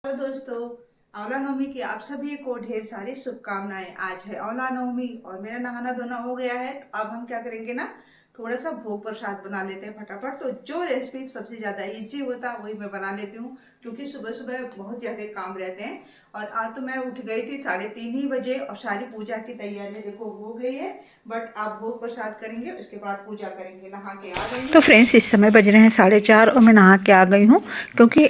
Hello दोस्तों, आंवला नवमी की आप सभी को ढेर सारी शुभकामनाएं। आज है आंवला नवमी और मेरा नहाना धोना हो गया है। तो अब हम क्या करेंगे ना, थोड़ा सा भोग प्रसाद बना लेते हैं फटाफट। तो जो रेसिपी सबसे ज्यादा इजी होता है वही मैं बना लेती हूँ, क्योंकि सुबह सुबह बहुत ज्यादा काम रहते हैं। और आज तो मैं उठ गई थी 3:30 ही बजे और सारी पूजा की तैयारी देखो हो गई है। बट आप भोग प्रसाद करेंगे, उसके बाद पूजा करेंगे। नहा के आ गई। तो फ्रेंड्स, इस समय बज रहे हैं 4:30 और मैं नहा के आ गई हूँ, क्योंकि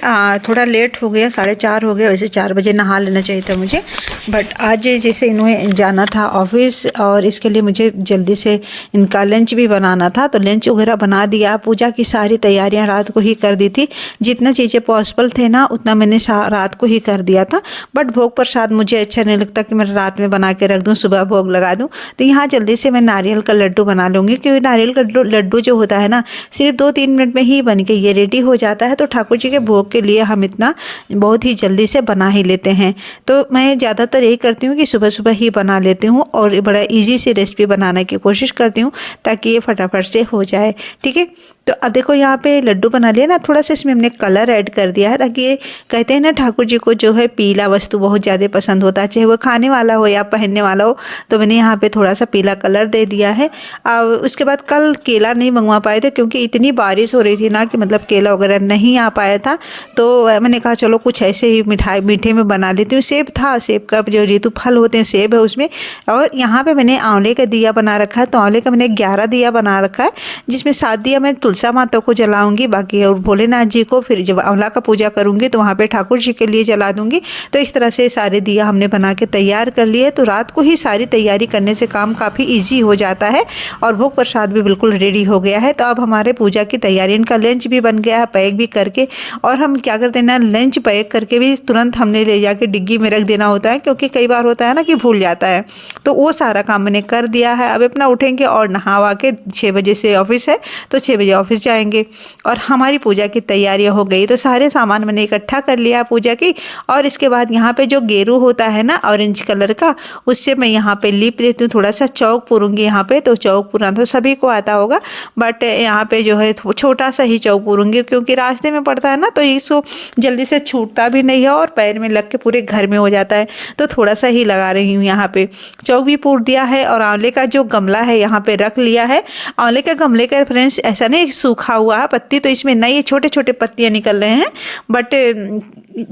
थोड़ा लेट हो गया, 4:30 हो गया। वैसे 4 बजे नहा लेना चाहिए था मुझे, बट आज जैसे इन्हें जाना था ऑफिस और इसके लिए मुझे जल्दी से इनका लंच भी बनाना था। तो लंच वगैरह बना दिया। पूजा की सारी तैयारियां रात को ही कर दी थी। जितना चीज़ें पॉसिबल थे ना उतना मैंने रात को ही कर दिया था। बट भोग प्रसाद मुझे अच्छा नहीं लगता कि मैं रात में बना के रख दूं, सुबह भोग लगा दूं। तो यहाँ जल्दी से मैं नारियल का लड्डू बना लूँगी, क्योंकि नारियल का लड्डू जो होता है ना, सिर्फ 2-3 मिनट में ही बन के ये रेडी हो जाता है। तो ठाकुर जी के भोग के लिए हम इतना बहुत ही जल्दी से बना ही लेते हैं। तो मैं ज़्यादातर यही करती हूँ कि सुबह सुबह ही बना लेती हूँ और बड़ा इजी सी रेसिपी बनाने की कोशिश करती हूँ, ताकि ये फटाफट से हो जाए। ठीक है, तो अब देखो यहाँ पे लड्डू बना लिया ना, थोड़ा सा इसमें हमने कलर ऐड कर दिया है, ताकि ये कहते हैं ना ठाकुर जी को जो है पीला वस्तु बहुत ज़्यादा पसंद होता है, चाहे वो खाने वाला हो या पहनने वाला हो। तो मैंने यहाँ पे थोड़ा सा पीला कलर दे दिया है। और उसके बाद कल केला नहीं मंगवा पाए थे, क्योंकि इतनी बारिश हो रही थी ना कि मतलब केला वगैरह नहीं आ पाया था। तो मैंने कहा चलो कुछ ऐसे ही मिठाई मीठे में बना लेती हूँ। सेब था, सेब का जो ऋतु फल होते हैं सेब है उसमें। और यहाँ पे मैंने आंवले का दिया बना रखा है। तो आंवले का मैंने 11 दिया बना रखा है, जिसमें 7 दिया मैं तुलसा माता को जलाऊंगी, बाकी और भोलेनाथ जी को फिर जब आंवला का पूजा करूंगी तो वहाँ पे ठाकुर जी के लिए जला दूंगी। तो इस तरह से सारे दिया हमने बना के तैयार कर लिए। तो रात को ही सारी तैयारी करने से काम काफ़ी ईजी हो जाता है और भोग प्रसाद भी बिल्कुल रेडी हो गया है। तो अब हमारे पूजा की तैयारी, इनका लंच भी बन गया है पैक भी करके। और हम क्या करते हैं ना, लंच पैक करके भी तुरंत हमने ले जाके डिग्गी में रख देना होता है, क्योंकि कई बार होता है ना कि भूल जाता है। तो वो सारा काम मैंने कर दिया है। अब अपना उठेंगे और नहा के 6 बजे से ऑफिस है, तो 6 बजे ऑफिस जाएंगे। और हमारी पूजा की तैयारियां हो गई। तो सारे सामान मैंने इकट्ठा कर लिया पूजा की। और इसके बाद यहाँ पे जो गेरू होता है ना ऑरेंज कलर का, उससे मैं यहाँ पे लीप देती हूँ, थोड़ा सा चौक पूरूंगी यहाँ पे। तो चौक पूरना तो सभी को आता होगा, बट यहाँ पे जो है छोटा सा ही चौक पूरूंगी, क्योंकि रास्ते में पड़ता है ना, तो इसको जल्दी से छूटता भी नहीं है और पैर में लग के पूरे घर में हो जाता है। तो थोड़ा सा ही लगा रही हूँ यहाँ पे। चौक भी पूर दिया है और आंवले का जो गमला है यहाँ पे रख लिया है। आंवले का गमले का फ्रेंड्स ऐसा नहीं सूखा हुआ है पत्ती, तो इसमें नई छोटे छोटे पत्तियां निकल रहे हैं। बट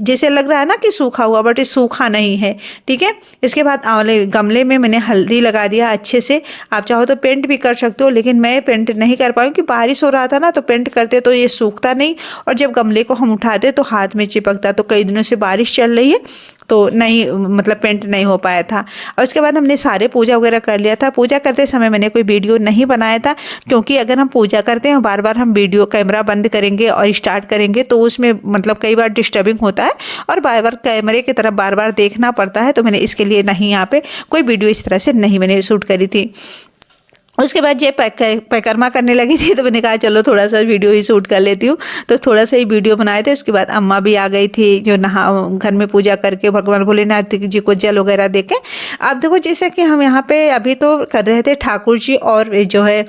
जैसे लग रहा है ना कि सूखा हुआ, बट ये सूखा नहीं है। ठीक है, इसके बाद आंवले गमले में मैंने हल्दी लगा दिया अच्छे से। आप चाहो तो पेंट भी कर सकते हो, लेकिन मैं पेंट नहीं कर पाई क्योंकि बारिश हो रहा था ना, तो पेंट करते तो ये सूखता नहीं। और जब गमले को हम उठाते तो हाथ में चिपकता। तो कई दिनों से बारिश चल रही है तो नहीं, मतलब पेंट नहीं हो पाया था। और उसके बाद हमने सारे पूजा वगैरह कर लिया था। पूजा करते समय मैंने कोई वीडियो नहीं बनाया था, क्योंकि अगर हम पूजा करते हैं बार बार हम वीडियो कैमरा बंद करेंगे और स्टार्ट करेंगे तो उसमें मतलब कई बार डिस्टर्बिंग होता है और बार बार कैमरे की तरफ बार बार देखना पड़ता है। तो मैंने इसके लिए नहीं, यहाँ पे कोई वीडियो इस तरह से नहीं मैंने शूट करी थी। उसके बाद ये परिक्रमा करने लगी थी, तो मैंने कहा चलो थोड़ा सा वीडियो ही शूट कर लेती हूँ। तो थोड़ा सा ही वीडियो बनाए थे। उसके बाद अम्मा भी आ गई थी, जो नहा घर में पूजा करके भगवान भोलेनाथ जी को जल वगैरह दे के। अब देखो जैसे कि हम यहाँ पे अभी तो कर रहे थे ठाकुर जी और जो है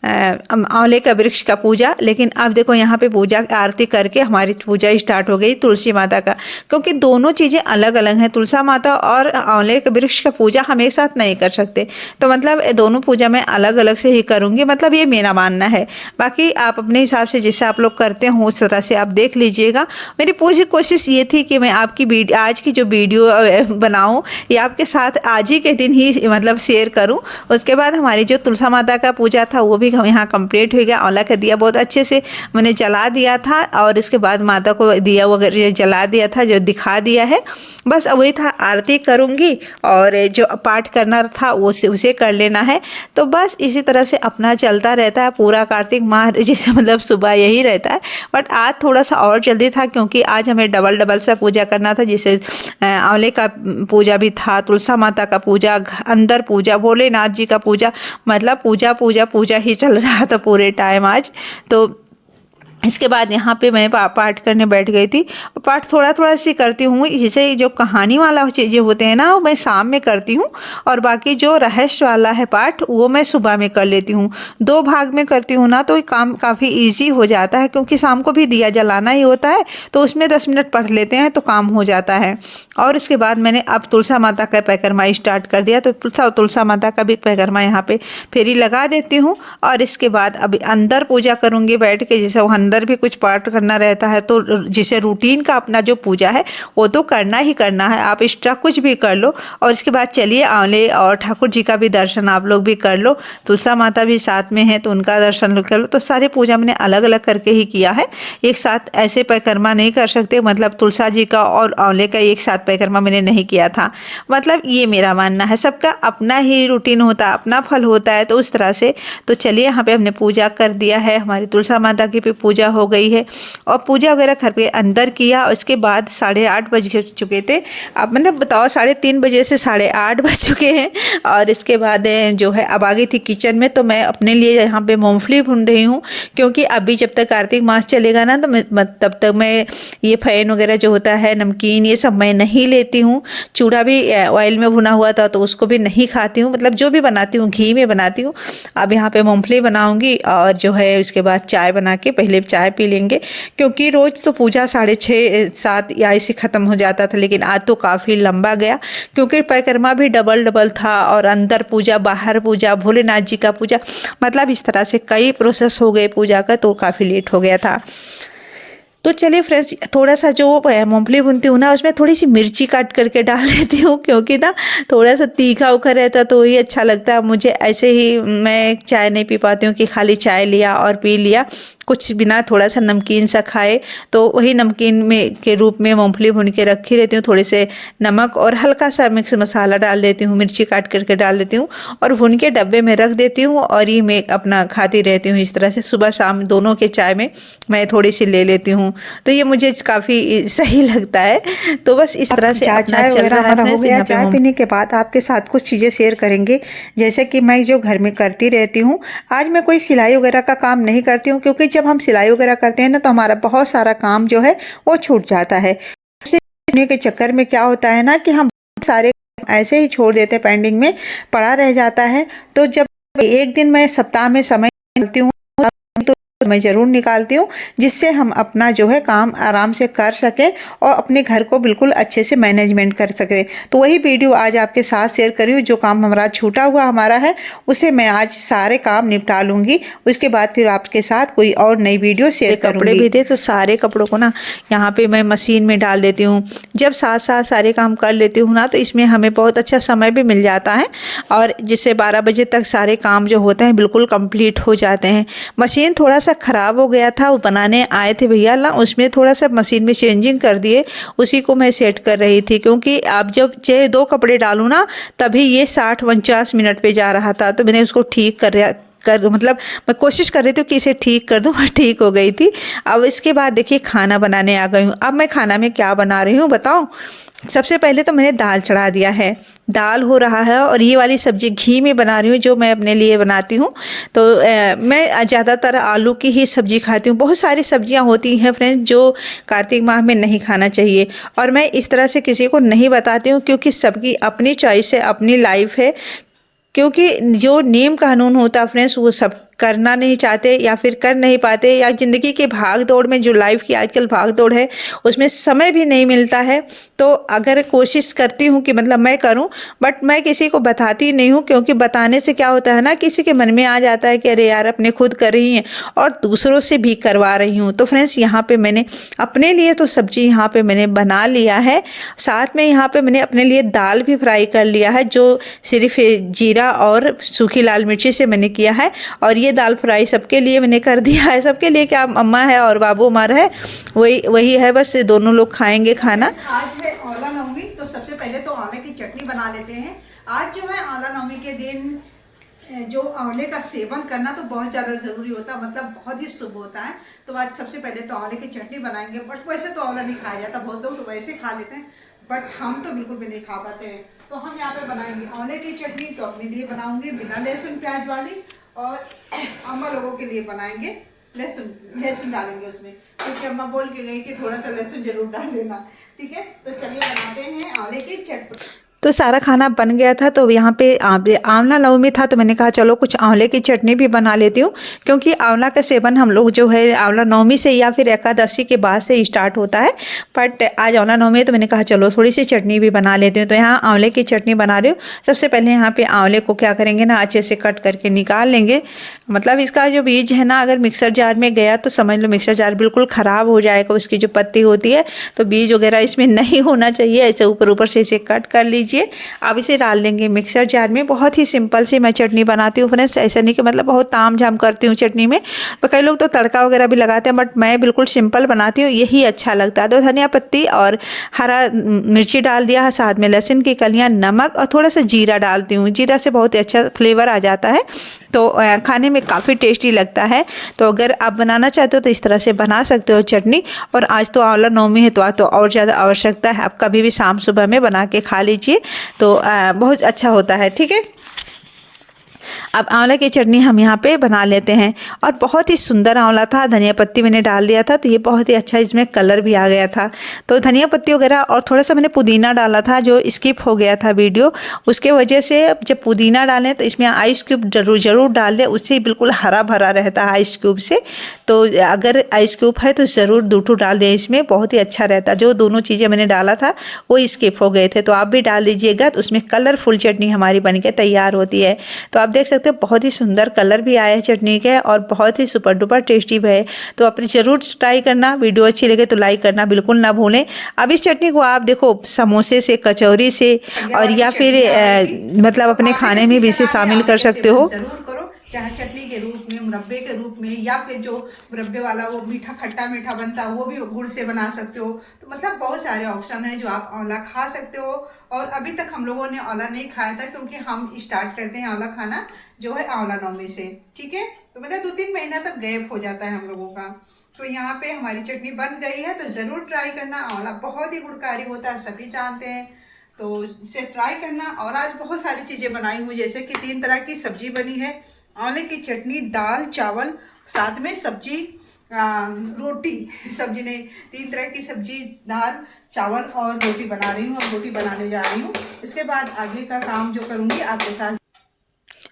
आंवले का वृक्ष का पूजा, लेकिन अब देखो यहाँ पे पूजा आरती करके हमारी पूजा स्टार्ट हो गई तुलसी माता का, क्योंकि दोनों चीज़ें अलग अलग हैं। तुलसा माता और आंवले के वृक्ष का पूजा हम एक साथ नहीं कर सकते। तो मतलब दोनों पूजा मैं अलग अलग से ही करूँगी, मतलब ये मेरा मानना है। बाकी आप अपने हिसाब से जैसे आप लोग करते हो उस तरह से आप देख लीजिएगा। मेरी पूरी कोशिश ये थी कि मैं आपकी आज की जो वीडियो बनाऊँ ये आपके साथ आज ही के दिन ही मतलब शेयर करूँ। उसके बाद हमारी जो तुलसा माता का पूजा था वो भी यहाँ कंप्लीट हो गया। आंवला का दिया बहुत अच्छे से मैंने जला दिया था और इसके बाद माता को दिया वगैरह जला दिया था, जो दिखा दिया है। बस वही था, आरती करूँगी और जो पाठ करना था वो उसे कर लेना है। तो बस इसी तरह से अपना चलता रहता है पूरा कार्तिक माह, जैसे मतलब सुबह यही रहता है। बट आज थोड़ा सा और जल्दी था, क्योंकि आज हमें डबल डबल सा पूजा करना था। जैसे आंवले का पूजा भी था, तुलसा माता का पूजा, अंदर पूजा, भोलेनाथ जी का पूजा, मतलब पूजा पूजा पूजा ही चल रहा था पूरे टाइम आज। तो इसके बाद यहाँ पे मैं पाठ करने बैठ गई थी। पाठ थोड़ा थोड़ा सी करती हूँ, जैसे जो कहानी वाला चीज़ें होते हैं ना वो मैं शाम में करती हूँ, और बाकी जो रहस्य वाला है पाठ वो मैं सुबह में कर लेती हूँ। 2 भाग में करती हूँ ना तो ये काम काफ़ी ईजी हो जाता है, क्योंकि शाम को भी दिया जलाना ही होता है, तो उसमें 10 मिनट पढ़ लेते हैं तो काम हो जाता है। और उसके बाद मैंने अब तुलसा माता का परिक्रमा स्टार्ट कर दिया, तो तुलसा माता का भी परिक्रमा यहाँ पे फेरी लगा देती हूँ। और इसके बाद अभी अंदर पूजा करूँगी बैठ के, जैसे वो अंदर भी कुछ पाठ करना रहता है, तो जैसे रूटीन का अपना जो पूजा है वो तो करना ही करना है, आप एक्स्ट्रा कुछ भी कर लो। और इसके बाद चलिए आंवले और ठाकुर जी का भी दर्शन आप लोग भी कर लो, तुलसा माता भी साथ में है तो उनका दर्शन कर लो। तो सारी पूजा मैंने अलग अलग करके ही किया है, एक साथ ऐसे परिक्रमा नहीं कर सकते, मतलब तुलसा जी का और आंवले का एक साथ परिक्रमा मैंने नहीं किया था। मतलब ये मेरा मानना है, सबका अपना ही रूटीन होता है, अपना फल होता है, तो उस तरह से। तो चलिए यहाँ पे हमने पूजा कर दिया है, हमारी तुलसा माता की भी पूजा हो गई है, और पूजा वगैरह घर पे अंदर किया। उसके बाद 8:30 बज चुके थे, अब मतलब बताओ 3:30 बजे से 8:30 बज चुके हैं। और इसके बाद जो है अब आ गई थी किचन में, तो मैं अपने लिए यहाँ पे मूंगफली भून रही हूँ, क्योंकि अभी जब तक कार्तिक मास चलेगा ना तो तब तक मैं ये फैन वगैरह जो होता है, नमकीन, ये सब मैं नहीं लेती हूँ। चूड़ा भी ऑयल में भुना हुआ था तो उसको भी नहीं खाती हूँ, मतलब जो भी बनाती हूँ घी में बनाती हूँ। अब यहाँ पे मूंगफली बनाऊंगी, और जो है उसके बाद चाय बना के पहले चाय पी लेंगे, क्योंकि रोज़ तो पूजा 6:30-7 या ऐसे ख़त्म हो जाता था, लेकिन आज तो काफ़ी लंबा गया, क्योंकि परिक्रमा भी डबल डबल था, और अंदर पूजा, बाहर पूजा, भोलेनाथ जी का पूजा, मतलब इस तरह से कई प्रोसेस हो गए पूजा का, तो काफ़ी लेट हो गया था। तो चलिए फ्रेंड्स, थोड़ा सा जो मूंगफली भूनती हूँ ना उसमें थोड़ी सी मिर्ची काट करके डाल देती हूँ, क्योंकि ना थोड़ा सा तीखा उखा रहता तो वही अच्छा लगता है मुझे। ऐसे ही मैं चाय नहीं पी पाती हूँ कि खाली चाय लिया और पी लिया, कुछ बिना थोड़ा सा नमकीन सा खाए, तो वही नमकीन में के रूप में मूंगफली भून के रखी रहती हूँ। थोड़े से नमक और हल्का सा मिक्स मसाला डाल देती हूँ, मिर्ची काट करके डाल देती हूँ, और भून के डब्बे में रख देती हूँ, और ये मैं अपना खाती रहती हूँ इस तरह से। सुबह शाम दोनों के चाय में मैं थोड़ी सी ले लेती हूँ, तो ये मुझे काफ़ी सही लगता है। तो बस इस तरह से अपना चाय चल वगैरह रहा है हमारा हो फ्रेंड्स। गया। यहाँ पे चाय पीने के बाद आपके साथ कुछ चीज़ें शेयर करेंगे, जैसे कि मैं जो घर में करती रहती हूँ। आज मैं कोई सिलाई वगैरह का काम नहीं करती हूँ, क्योंकि जब हम सिलाई वगैरह करते हैं ना तो हमारा बहुत सारा काम जो है वो छूट जाता है। उसे छूटने के चक्कर में क्या होता है ना कि हम सारे ऐसे ही छोड़ देते हैं, पेंडिंग में पड़ा रह जाता है। तो जब एक दिन मैं सप्ताह में समय निकालती हूँ, तो मैं ज़रूर निकालती हूँ, जिससे हम अपना जो है काम आराम से कर सकें और अपने घर को बिल्कुल अच्छे से मैनेजमेंट कर सकें। तो वही वीडियो आज आपके साथ शेयर कर रही हूँ। जो काम हमारा छूटा हुआ हमारा है उसे मैं आज सारे काम निपटा लूँगी, उसके बाद फिर आपके साथ कोई और नई वीडियो शेयर करूँगी। कपड़े भी थे तो सारे कपड़ों को ना यहाँ पे मैं मशीन में डाल देती हूँ। जब साथ साथ सारे काम कर लेती हूँ ना तो इसमें हमें बहुत अच्छा समय भी मिल जाता है, और जिससे 12 बजे तक सारे काम जो होते हैं बिल्कुल कंप्लीट हो जाते हैं। मशीन थोड़ा सा ख़राब हो गया था, वो बनाने आए थे भैया ना, उसमें थोड़ा सा मशीन में चेंजिंग कर दिए, उसी को मैं सेट कर रही थी। क्योंकि अब जब चाहे 2 कपड़े डालूँ ना तभी ये 60-49 मिनट पे जा रहा था, तो मैंने उसको ठीक कर मतलब मैं कोशिश कर रही थी कि इसे ठीक कर दूं, और ठीक हो गई थी। अब इसके बाद देखिए खाना बनाने आ गई हूँ। अब मैं खाना में क्या बना रही हूँ बताऊँ? सबसे पहले तो मैंने दाल चढ़ा दिया है, दाल हो रहा है, और ये वाली सब्ज़ी घी में बना रही हूँ जो मैं अपने लिए बनाती हूँ। तो मैं ज़्यादातर आलू की ही सब्ज़ी खाती हूँ। बहुत सारी सब्जियाँ होती हैं फ्रेंड्स जो कार्तिक माह में नहीं खाना चाहिए, और मैं इस तरह से किसी को नहीं बताती हूँ, क्योंकि सबकी अपनी चॉइस है, अपनी लाइफ है। क्योंकि जो नियम कानून होता है फ्रेंड्स वो सब करना नहीं चाहते या फिर कर नहीं पाते, या ज़िंदगी के भाग दौड़ में, जो लाइफ की आजकल भाग दौड़ है उसमें समय भी नहीं मिलता है। तो अगर कोशिश करती हूँ कि मतलब मैं करूँ, बट मैं किसी को बताती नहीं हूँ, क्योंकि बताने से क्या होता है ना, किसी के मन में आ जाता है कि अरे यार अपने खुद कर रही हैं और दूसरों से भी करवा रही हूँ। तो फ्रेंड्स यहाँ पे मैंने अपने लिए तो सब्जी यहाँ पे मैंने बना लिया है, साथ में यहाँ पे मैंने अपने लिए दाल भी फ्राई कर लिया है, जो सिर्फ जीरा और सूखी लाल मिर्ची से मैंने किया है। और ये दाल फ्राई सबके लिए मैंने कर दिया है। सबके लिए क्या, अम्मा है और बाबू हमारा है, वही है, बस दोनों लोग खाएंगे खाना। आज है औला नवमी, तो सबसे पहले तो आंवले की चटनी बना लेते हैं। आज जो है औला नवमी के दिन जो आंवले का सेवन करना तो बहुत ज़्यादा ज़रूरी होता है, मतलब बहुत ही शुभ होता है। तो आज सबसे पहले तो आंवले की चटनी बनाएंगे। बट वैसे तो आंवला नहीं खाया जाता, बहुत लोग तो वैसे खा लेते हैं, बट हम तो बिल्कुल भी नहीं खा पाते हैं। तो हम यहाँ पे बनाएंगे आंवले की चटनी। तो अपने लिए बनाऊंगी बिना लहसुन प्याज वाली, और अम्मा लोगों के लिए बनाएंगे लहसुन डालेंगे उसमें, क्योंकि अम्मा बोल के गई कि थोड़ा सा लहसुन जरूर डाल देना। ठीक है, तो चलिए बनाते हैं आंवले की चटपटी। तो सारा खाना बन गया था, तो यहाँ पे आंवला नवमी था, तो मैंने कहा चलो कुछ आंवले की चटनी भी बना लेती हूँ, क्योंकि आंवला का सेवन हम लोग जो है आंवला नवमी से या फिर एकादशी के बाद से स्टार्ट होता है। बट आज आंवला नवमी है तो मैंने कहा चलो थोड़ी सी चटनी भी बना लेती हूँ। तो यहाँ आंवले की चटनी बना रही हूँ। सबसे पहले यहाँ पे आंवले को क्या करेंगे ना, अच्छे से कट करके निकाल लेंगे। मतलब इसका जो बीज है ना, अगर मिक्सर जार में गया तो समझ लो मिक्सर जार बिल्कुल ख़राब हो जाएगा। उसकी जो पत्ती होती है तो बीज वगैरह इसमें नहीं होना चाहिए। ऐसे ऊपर ऊपर से इसे कट कर लीजिए। अब इसे डाल देंगे मिक्सर जार में। बहुत ही सिंपल सी मैं चटनी बनाती हूँ फ्रेंड्स, ऐसा नहीं कि मतलब बहुत ताम झाम करती हूँ चटनी में। तो कई लोग तो तड़का वगैरह भी लगाते हैं, बट मैं बिल्कुल सिंपल बनाती हूँ, यही अच्छा लगता है। तो धनिया पत्ती और हरा मिर्ची डाल दिया है, साथ में लहसुन की कलियाँ, नमक और थोड़ा सा जीरा डालती हूँ। जीरा से बहुत ही अच्छा फ्लेवर आ जाता है, तो खाने में काफ़ी टेस्टी लगता है। तो अगर आप बनाना चाहते हो तो इस तरह से बना सकते हो चटनी। और आज तो आंवला नवमी है, तो आज तो और ज़्यादा आवश्यकता है। आप कभी भी शाम सुबह में बना के खा लीजिए, तो बहुत अच्छा होता है। ठीक है, अब आंवला की चटनी हम यहाँ पे बना लेते हैं। और बहुत ही सुंदर आंवला था, धनिया पत्ती मैंने डाल दिया था, तो ये बहुत ही अच्छा इसमें कलर भी आ गया था। तो धनिया पत्ती वगैरह और थोड़ा सा मैंने पुदीना डाला था, जो स्किप हो गया था वीडियो, उसके वजह से। जब पुदीना डालें तो इसमें आइस क्यूब ज़रूर डाल दें, उससे बिल्कुल हरा भरा रहता है आइस क्यूब से। तो अगर आइस क्यूब है तो ज़रूर दूठू डाल दें इसमें, बहुत ही अच्छा रहता है। जो दोनों चीज़ें मैंने डाला था वो स्किप हो गए थे, तो आप भी डाल दीजिएगा, तो उसमें कलरफुल चटनी हमारी बन के तैयार होती है। तो आप देख सकते हो बहुत ही सुंदर कलर भी आया है चटनी के, और बहुत ही सुपर डुपर टेस्टी भी है। तो आप ज़रूर ट्राई करना। वीडियो अच्छी लगे तो लाइक करना बिल्कुल ना भूलें। अब इस चटनी को आप देखो समोसे से, कचौरी से, और या फिर मतलब अपने खाने में भी इसे शामिल कर सकते हो। जरूर करो, चाहे चटनी के रूप में, मुरब्बे के रूप में, या फिर जो मुरब्बे वाला वो मीठा खट्टा मीठा बनता है वो भी गुड़ से बना सकते हो। तो मतलब बहुत सारे ऑप्शन है जो आप आंवला खा सकते हो। और अभी तक हम लोगों ने आंवला नहीं खाया था, क्योंकि हम स्टार्ट करते हैं आंवला खाना जो है आंवला नवमी से। ठीक है, तो मतलब 2-3 महीना तक गैप हो जाता है हम लोगों का। तो यहाँ पे हमारी चटनी बन गई है, तो ज़रूर ट्राई करना। आंवला बहुत ही गुणकारी होता है, सभी जानते हैं, तो इसे ट्राई करना। और आज बहुत सारी चीज़ें बनाई हूँ, जैसे कि 3 तरह की सब्जी बनी है, आंवले की चटनी, दाल चावल, साथ में सब्जी, रोटी, सब्जी नहीं, 3 तरह की सब्जी, दाल चावल और रोटी बना रही हूँ, और रोटी बनाने जा रही हूँ। इसके बाद आगे का काम जो करूँगी आपके साथ।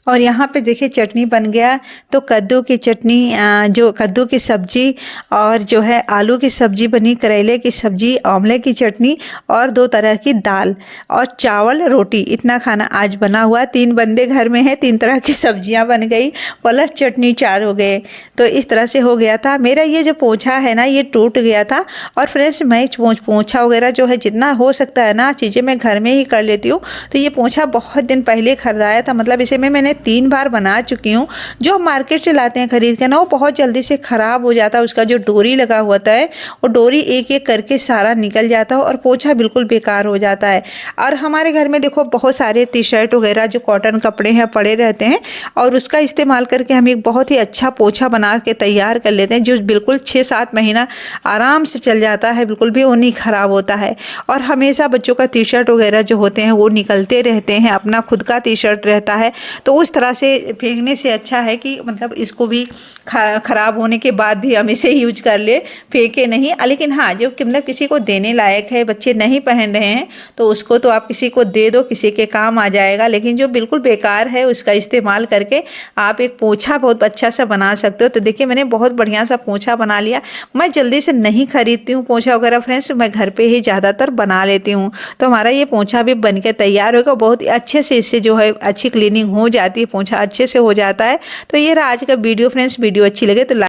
और यहाँ पे देखिए चटनी बन गया। तो कद्दू की चटनी, जो कद्दू की सब्जी, और जो है आलू की सब्जी बनी, करेले की सब्जी, आंवले की चटनी, और 2 तरह की दाल और चावल रोटी, इतना खाना आज बना हुआ। 3 बंदे घर में हैं, 3 तरह की सब्जियां बन गई, प्लस चटनी 4 हो गए। तो इस तरह से हो गया था। मेरा ये जो पोंछा है ना, ये टूट गया था। और फ्रेंड्स, मैं पोंछा वगैरह जो है जितना हो सकता है ना चीज़ें मैं घर में ही कर लेती हूँ। तो ये पोंछा बहुत दिन पहले खरीदाया था, मतलब इसे मैंने 3 बार बना चुकी हूँ। जो हम मार्केट से लाते हैं खरीद के ना, वो बहुत जल्दी से ख़राब हो जाता है। उसका जो डोरी लगा होता है वो डोरी एक एक करके सारा निकल जाता है, और पोंछा बिल्कुल बेकार हो जाता है। और हमारे घर में देखो बहुत सारे टी शर्ट वगैरह जो कॉटन कपड़े हैं पड़े रहते हैं, और उसका इस्तेमाल करके हम एक बहुत ही अच्छा पोंछा बना के तैयार कर लेते हैं, जो बिल्कुल 6-7 महीना आराम से चल जाता है, बिल्कुल भी वो नहीं ख़राब होता है। और हमेशा बच्चों का टी शर्ट वगैरह जो होते हैं वो निकलते रहते हैं, अपना खुद का टी शर्ट रहता है, तो उस तरह से फेंकने से अच्छा है कि मतलब इसको भी ख़राब होने के बाद भी हम इसे यूज कर ले, फेंके नहीं। लेकिन हाँ, जो कि मतलब किसी को देने लायक है, बच्चे नहीं पहन रहे हैं, तो उसको तो आप किसी को दे दो, किसी के काम आ जाएगा। लेकिन जो बिल्कुल बेकार है उसका इस्तेमाल करके आप एक पोंछा बहुत अच्छा सा बना सकते हो। तो देखिए मैंने बहुत बढ़िया सा पोंछा बना लिया। मैं जल्दी से नहीं खरीदती हूँ पोंछा वगैरह फ्रेंड्स, मैं घर पे ही ज़्यादातर बना लेती हूँ। तो हमारा ये पोंछा भी बन के तैयार होगा। बहुत ही अच्छे से इससे जो है अच्छी क्लीनिंग हो जाती है, पोंछा अच्छे से हो जाता है। तो ये रहा आज का वीडियो फ्रेंड्स। वीडियो अच्छी लगे तो